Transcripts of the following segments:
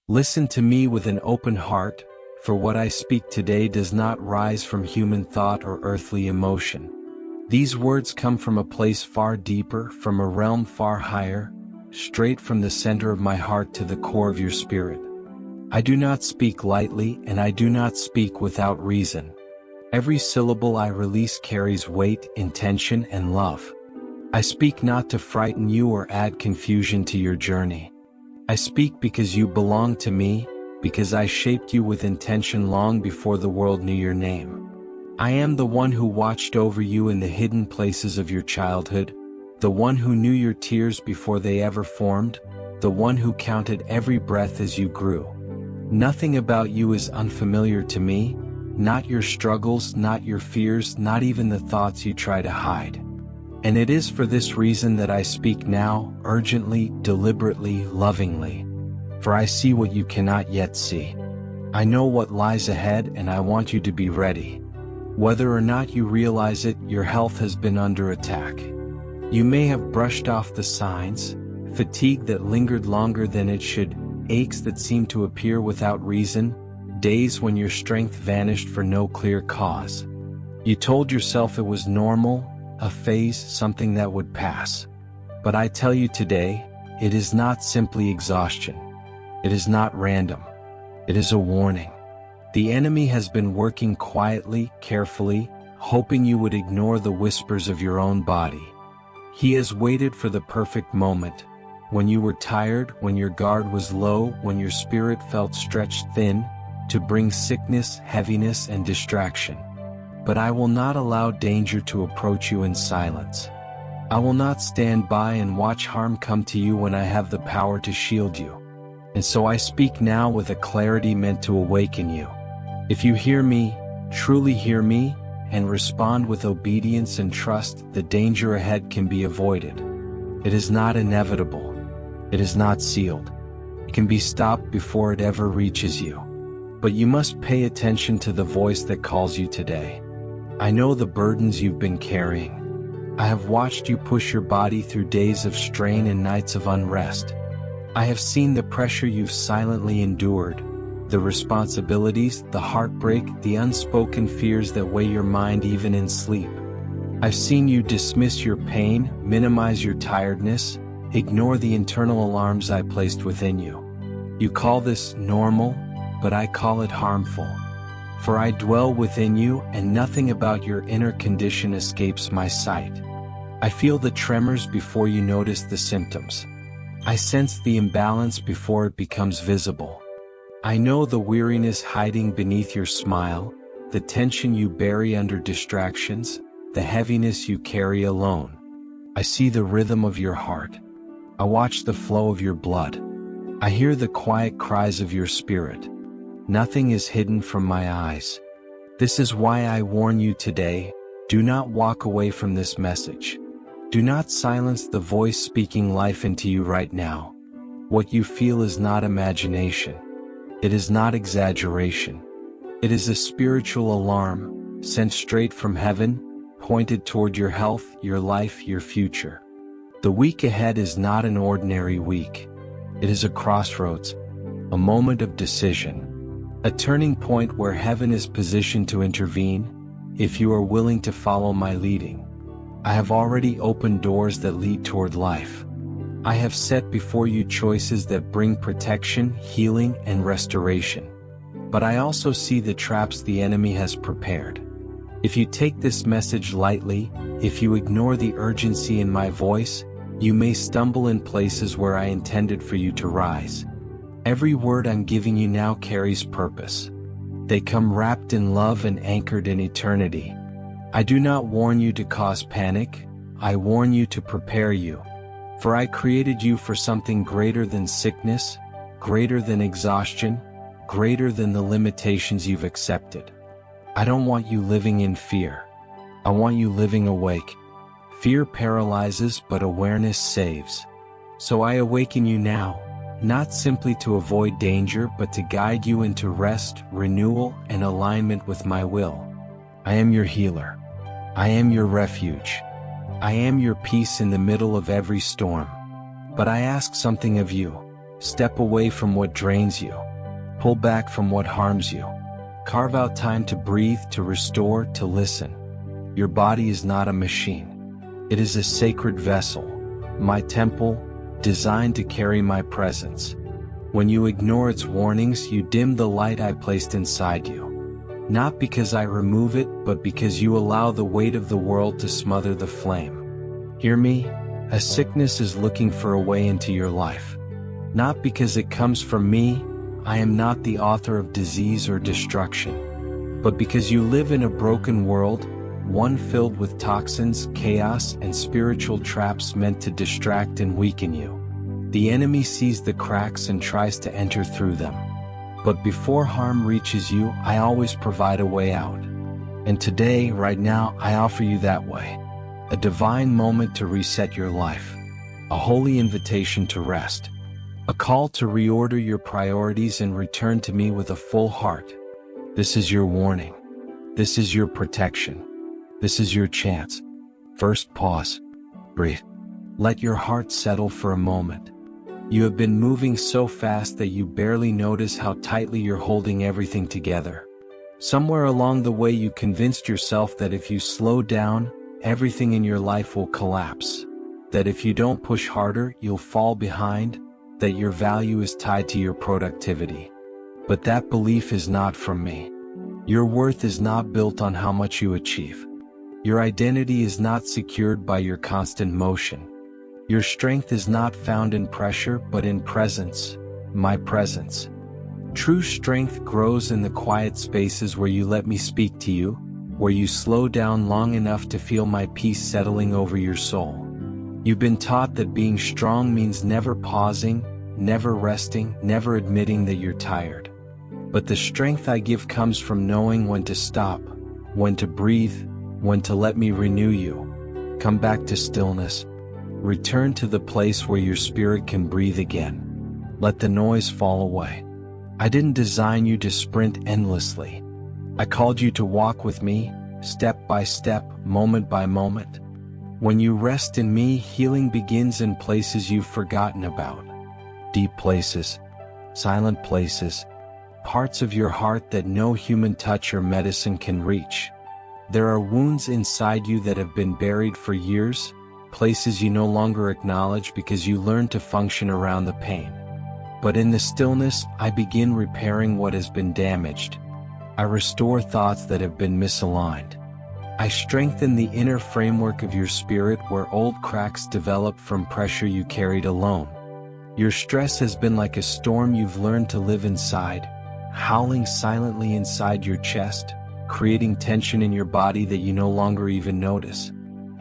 Listen to me with an open heart, for what I speak today does not rise from human thought or earthly emotion. These words come from a place far deeper, from a realm far higher, straight from the center of my heart to the core of your spirit. I do not speak lightly, and I do not speak without reason. Every syllable I release carries weight, intention, and love. I speak not to frighten you or add confusion to your journey. I speak because you belong to me, because I shaped you with intention long before the world knew your name. I am the one who watched over you in the hidden places of your childhood, the one who knew your tears before they ever formed, the one who counted every breath as you grew. Nothing about you is unfamiliar to me, not your struggles, not your fears, not even the thoughts you try to hide. And it is for this reason that I speak now, urgently, deliberately, lovingly. For I see what you cannot yet see. I know what lies ahead, and I want you to be ready. Whether or not you realize it, your health has been under attack. You may have brushed off the signs: fatigue that lingered longer than it should, aches that seemed to appear without reason, days when your strength vanished for no clear cause. You told yourself it was normal, a phase, something that would pass. But I tell you today, it is not simply exhaustion. It is not random. It is a warning. The enemy has been working quietly, carefully, hoping you would ignore the whispers of your own body. He has waited for the perfect moment, when you were tired, when your guard was low, when your spirit felt stretched thin, to bring sickness, heaviness, and distraction. But I will not allow danger to approach you in silence. I will not stand by and watch harm come to you when I have the power to shield you. And so I speak now with a clarity meant to awaken you. If you hear me, truly hear me, and respond with obedience and trust, the danger ahead can be avoided. It is not inevitable. It is not sealed. It can be stopped before it ever reaches you. But you must pay attention to the voice that calls you today. I know the burdens you've been carrying. I have watched you push your body through days of strain and nights of unrest. I have seen the pressure you've silently endured, the responsibilities, the heartbreak, the unspoken fears that weigh your mind even in sleep. I've seen you dismiss your pain, minimize your tiredness, ignore the internal alarms I placed within you. You call this normal, but I call it harmful. For I dwell within you, and nothing about your inner condition escapes my sight. I feel the tremors before you notice the symptoms. I sense the imbalance before it becomes visible. I know the weariness hiding beneath your smile, the tension you bury under distractions, the heaviness you carry alone. I see the rhythm of your heart. I watch the flow of your blood. I hear the quiet cries of your spirit. Nothing is hidden from my eyes. This is why I warn you today, do not walk away from this message. Do not silence the voice speaking life into you right now. What you feel is not imagination. It is not exaggeration. It is a spiritual alarm, sent straight from heaven, pointed toward your health, your life, your future. The week ahead is not an ordinary week. It is a crossroads, a moment of decision. A turning point where heaven is positioned to intervene, if you are willing to follow my leading. I have already opened doors that lead toward life. I have set before you choices that bring protection, healing, and restoration. But I also see the traps the enemy has prepared. If you take this message lightly, if you ignore the urgency in my voice, you may stumble in places where I intended for you to rise. Every word I'm giving you now carries purpose. They come wrapped in love and anchored in eternity. I do not warn you to cause panic, I warn you to prepare you. For I created you for something greater than sickness, greater than exhaustion, greater than the limitations you've accepted. I don't want you living in fear. I want you living awake. Fear paralyzes, but awareness saves. So I awaken you now. Not simply to avoid danger, but to guide you into rest, renewal, and alignment with my will. I am your healer. I am your refuge. I am your peace in the middle of every storm. But I ask something of you. Step away from what drains you. Pull back from what harms you. Carve out time to breathe, to restore, to listen. Your body is not a machine. It is a sacred vessel, my temple, designed to carry my presence. When you ignore its warnings, you dim the light I placed inside you. Not because I remove it, but because you allow the weight of the world to smother the flame. Hear me? A sickness is looking for a way into your life. Not because it comes from me, I am not the author of disease or destruction. But because you live in a broken world, one filled with toxins, chaos, and spiritual traps meant to distract and weaken you. The enemy sees the cracks and tries to enter through them. But before harm reaches you, I always provide a way out. And today, right now, I offer you that way. A divine moment to reset your life. A holy invitation to rest. A call to reorder your priorities and return to me with a full heart. This is your warning. This is your protection. This is your chance. First, pause. Breathe. Let your heart settle for a moment. You have been moving so fast that you barely notice how tightly you're holding everything together. Somewhere along the way you convinced yourself that if you slow down, everything in your life will collapse. That if you don't push harder, you'll fall behind. That your value is tied to your productivity. But that belief is not from me. Your worth is not built on how much you achieve. Your identity is not secured by your constant motion. Your strength is not found in pressure, but in presence, my presence. True strength grows in the quiet spaces where you let me speak to you, where you slow down long enough to feel my peace settling over your soul. You've been taught that being strong means never pausing, never resting, never admitting that you're tired. But the strength I give comes from knowing when to stop, when to breathe, when to let me renew you. Come back to stillness. Return to the place where your spirit can breathe again. Let the noise fall away. I didn't design you to sprint endlessly. I called you to walk with me, step by step, moment by moment. When you rest in me, healing begins in places you've forgotten about. Deep places, silent places, parts of your heart that no human touch or medicine can reach. There are wounds inside you that have been buried for years, places you no longer acknowledge because you learn to function around the pain. But in the stillness, I begin repairing what has been damaged. I restore thoughts that have been misaligned. I strengthen the inner framework of your spirit where old cracks develop from pressure you carried alone. Your stress has been like a storm you've learned to live inside, howling silently inside your chest, creating tension in your body that you no longer even notice.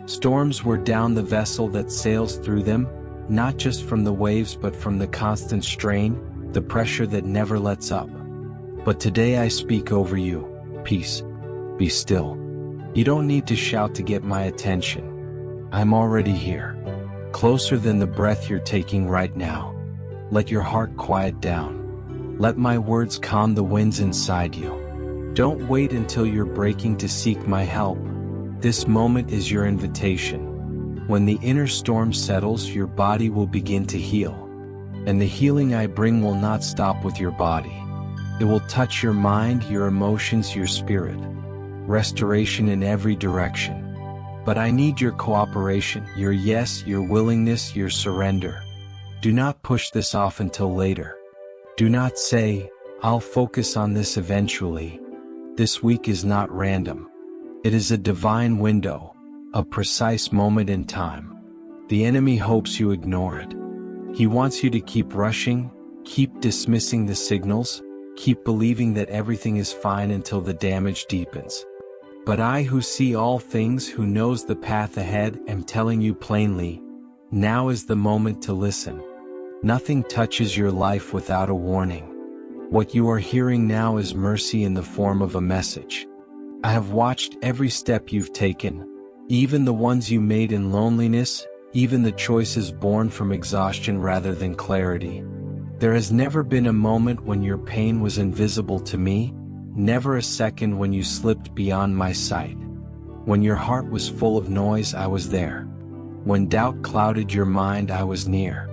Storms wear down the vessel that sails through them, not just from the waves but from the constant strain, the pressure that never lets up. But today I speak over you, peace. Be still. You don't need to shout to get my attention. I'm already here, closer than the breath you're taking right now. Let your heart quiet down. Let my words calm the winds inside you. Don't wait until you're breaking to seek my help. This moment is your invitation. When the inner storm settles, your body will begin to heal. And the healing I bring will not stop with your body. It will touch your mind, your emotions, your spirit. Restoration in every direction. But I need your cooperation, your yes, your willingness, your surrender. Do not push this off until later. Do not say, I'll focus on this eventually. This week is not random. It is a divine window, a precise moment in time. The enemy hopes you ignore it. He wants you to keep rushing, keep dismissing the signals, keep believing that everything is fine until the damage deepens. But I, who see all things, who knows the path ahead, am telling you plainly, now is the moment to listen. Nothing touches your life without a warning. What you are hearing now is mercy in the form of a message. I have watched every step you've taken, even the ones you made in loneliness, even the choices born from exhaustion rather than clarity. There has never been a moment when your pain was invisible to me, never a second when you slipped beyond my sight. When your heart was full of noise, I was there. When doubt clouded your mind, I was near.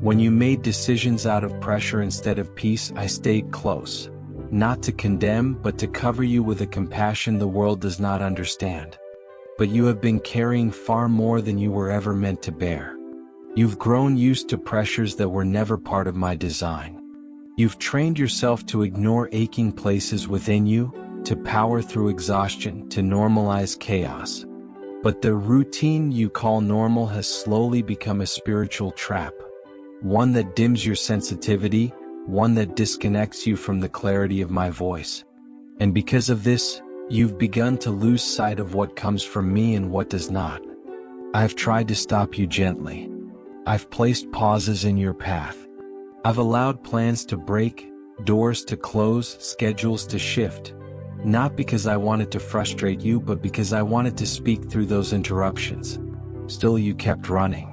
When you made decisions out of pressure instead of peace, I stayed close. Not to condemn, but to cover you with a compassion the world does not understand. But you have been carrying far more than you were ever meant to bear. You've grown used to pressures that were never part of my design. You've trained yourself to ignore aching places within you, to power through exhaustion, to normalize chaos. But the routine you call normal has slowly become a spiritual trap. One that dims your sensitivity, one that disconnects you from the clarity of my voice. And because of this, you've begun to lose sight of what comes from me and what does not. I've tried to stop you gently. I've placed pauses in your path. I've allowed plans to break, doors to close, schedules to shift. Not because I wanted to frustrate you, but because I wanted to speak through those interruptions. Still, you kept running.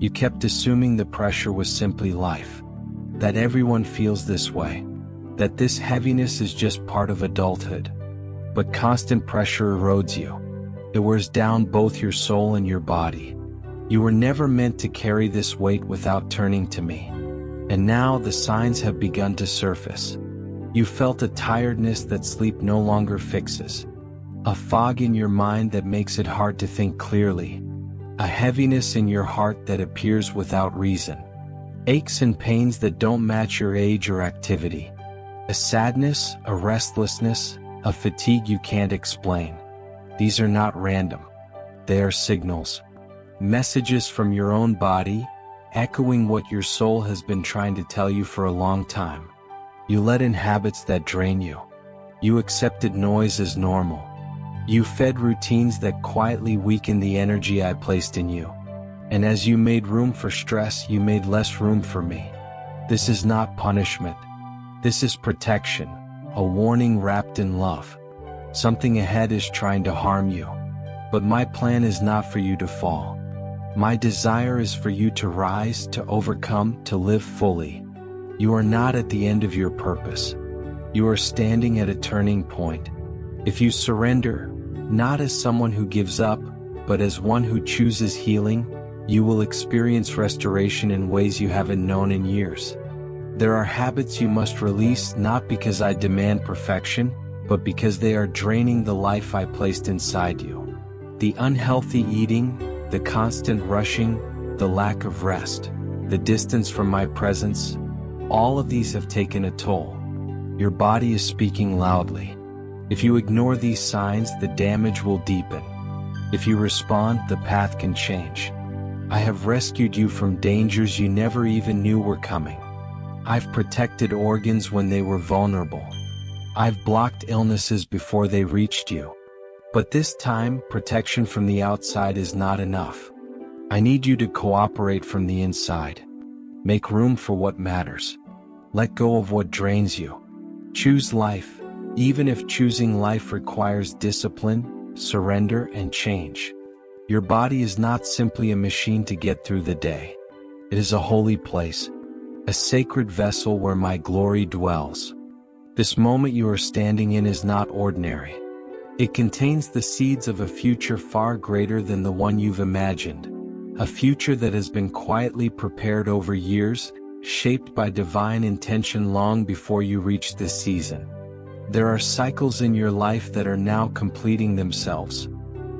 You kept assuming the pressure was simply life. That everyone feels this way. That this heaviness is just part of adulthood. But constant pressure erodes you. It wears down both your soul and your body. You were never meant to carry this weight without turning to me. And now the signs have begun to surface. You felt a tiredness that sleep no longer fixes. A fog in your mind that makes it hard to think clearly. A heaviness in your heart that appears without reason. Aches and pains that don't match your age or activity. A sadness, a restlessness, a fatigue you can't explain. These are not random. They are signals. Messages from your own body, echoing what your soul has been trying to tell you for a long time. You let in habits that drain you. You accepted noise as normal. You fed routines that quietly weakened the energy I placed in you. And as you made room for stress, you made less room for me. This is not punishment. This is protection, a warning wrapped in love. Something ahead is trying to harm you. But my plan is not for you to fall. My desire is for you to rise, to overcome, to live fully. You are not at the end of your purpose. You are standing at a turning point. If you surrender, not as someone who gives up, but as one who chooses healing, you will experience restoration in ways you haven't known in years. There are habits you must release, not because I demand perfection, but because they are draining the life I placed inside you. The unhealthy eating, the constant rushing, the lack of rest, the distance from my presence, all of these have taken a toll. Your body is speaking loudly. If you ignore these signs, the damage will deepen. If you respond, the path can change. I have rescued you from dangers you never even knew were coming. I've protected organs when they were vulnerable. I've blocked illnesses before they reached you. But this time, protection from the outside is not enough. I need you to cooperate from the inside. Make room for what matters. Let go of what drains you. Choose life. Even if choosing life requires discipline, surrender, and change. Your body is not simply a machine to get through the day. It is a holy place, a sacred vessel where my glory dwells. This moment you are standing in is not ordinary. It contains the seeds of a future far greater than the one you've imagined. A future that has been quietly prepared over years, shaped by divine intention long before you reached this season. There are cycles in your life that are now completing themselves,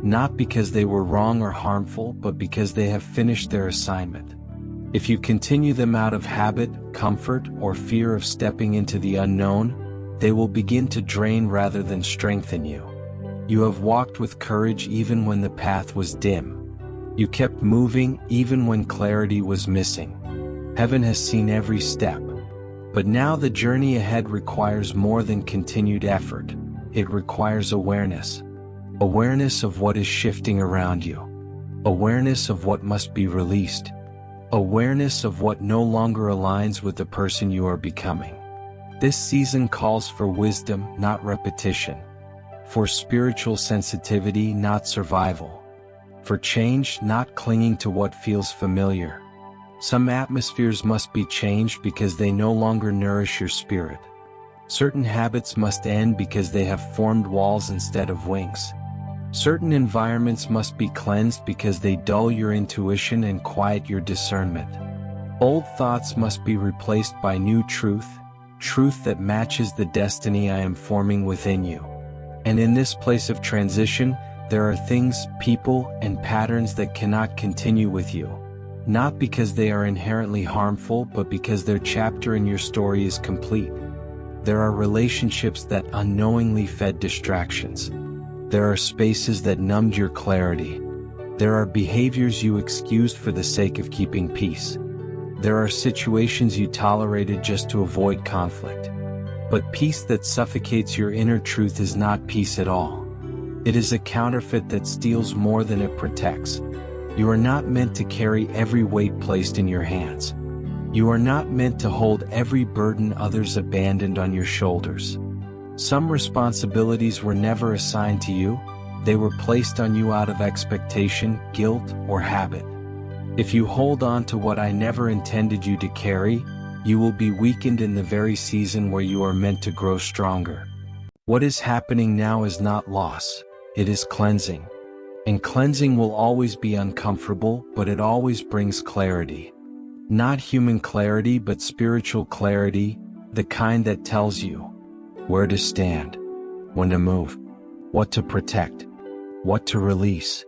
not because they were wrong or harmful, but because they have finished their assignment. If you continue them out of habit, comfort, or fear of stepping into the unknown, they will begin to drain rather than strengthen you. You have walked with courage even when the path was dim. You kept moving even when clarity was missing. Heaven has seen every step. But now the journey ahead requires more than continued effort. It requires awareness. Awareness of what is shifting around you. Awareness of what must be released. Awareness of what no longer aligns with the person you are becoming. This season calls for wisdom, not repetition. For spiritual sensitivity, not survival. For change, not clinging to what feels familiar. Some atmospheres must be changed because they no longer nourish your spirit. Certain habits must end because they have formed walls instead of wings. Certain environments must be cleansed because they dull your intuition and quiet your discernment. Old thoughts must be replaced by new truth, truth that matches the destiny I am forming within you. And in this place of transition, there are things, people, and patterns that cannot continue with you. Not because they are inherently harmful, but because their chapter in your story is complete. There are relationships that unknowingly fed distractions. There are spaces that numbed your clarity. There are behaviors you excused for the sake of keeping peace. There are situations you tolerated just to avoid conflict. But peace that suffocates your inner truth is not peace at all. It is a counterfeit that steals more than it protects. You are not meant to carry every weight placed in your hands. You are not meant to hold every burden others abandoned on your shoulders. Some responsibilities were never assigned to you. They were placed on you out of expectation, guilt, or habit. If you hold on to what I never intended you to carry, you will be weakened in the very season where you are meant to grow stronger. What is happening now is not loss, it is cleansing. And cleansing will always be uncomfortable, but it always brings clarity. Not human clarity, but spiritual clarity, the kind that tells you where to stand, when to move, what to protect, what to release.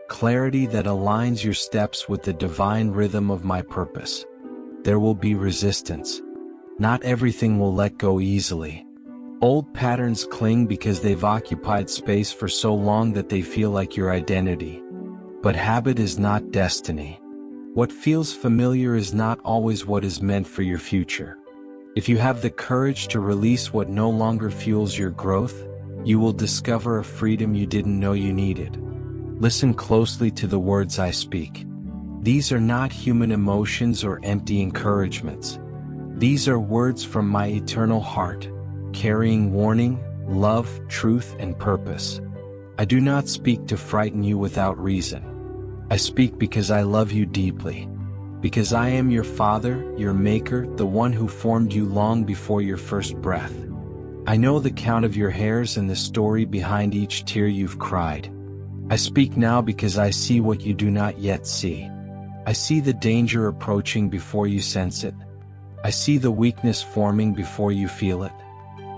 Clarity that aligns your steps with the divine rhythm of my purpose. There will be resistance. Not everything will let go easily. Old patterns cling because they've occupied space for so long that they feel like your identity. But habit is not destiny. What feels familiar is not always what is meant for your future. If you have the courage to release what no longer fuels your growth, you will discover a freedom you didn't know you needed. Listen closely to the words I speak. These are not human emotions or empty encouragements. These are words from my eternal heart, carrying warning, love, truth, and purpose. I do not speak to frighten you without reason. I speak because I love you deeply. Because I am your Father, your Maker, the one who formed you long before your first breath. I know the count of your hairs and the story behind each tear you've cried. I speak now because I see what you do not yet see. I see the danger approaching before you sense it. I see the weakness forming before you feel it.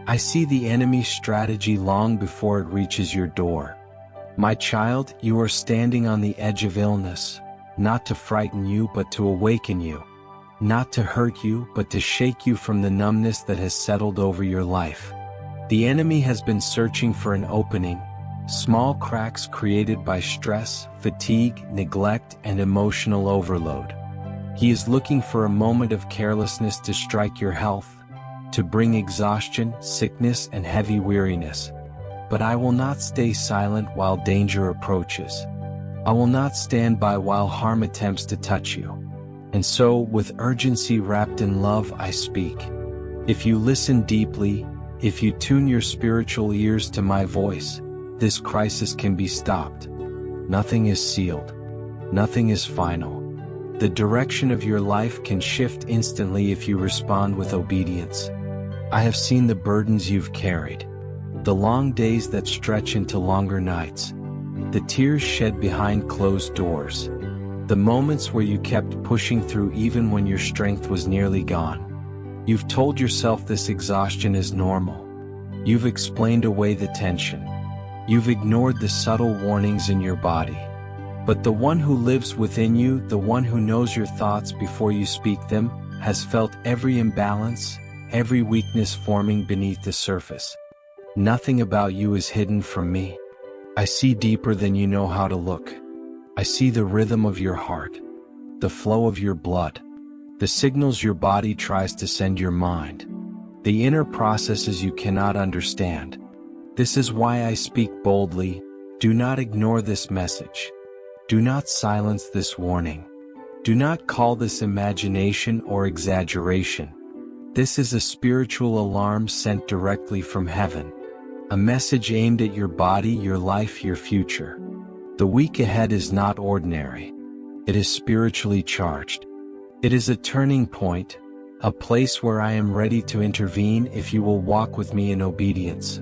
I see the enemy's strategy long before it reaches your door. My child, you are standing on the edge of illness, not to frighten you but to awaken you. Not to hurt you but to shake you from the numbness that has settled over your life. The enemy has been searching for an opening, small cracks created by stress, fatigue, neglect, and emotional overload. He is looking for a moment of carelessness to strike your health, to bring exhaustion, sickness, and heavy weariness. But I will not stay silent while danger approaches. I will not stand by while harm attempts to touch you. And so, with urgency wrapped in love, I speak. If you listen deeply, if you tune your spiritual ears to my voice, this crisis can be stopped. Nothing is sealed. Nothing is final. The direction of your life can shift instantly if you respond with obedience. I have seen the burdens you've carried, the long days that stretch into longer nights, the tears shed behind closed doors, the moments where you kept pushing through even when your strength was nearly gone. You've told yourself this exhaustion is normal. You've explained away the tension. You've ignored the subtle warnings in your body. But the one who lives within you, the one who knows your thoughts before you speak them, has felt every imbalance, every weakness forming beneath the surface. Nothing about you is hidden from me. I see deeper than you know how to look. I see the rhythm of your heart, the flow of your blood, the signals your body tries to send your mind, the inner processes you cannot understand. This is why I speak boldly. Do not ignore this message. Do not silence this warning. Do not call this imagination or exaggeration. This is a spiritual alarm sent directly from heaven. A message aimed at your body, your life, your future. The week ahead is not ordinary. It is spiritually charged. It is a turning point, a place where I am ready to intervene if you will walk with me in obedience.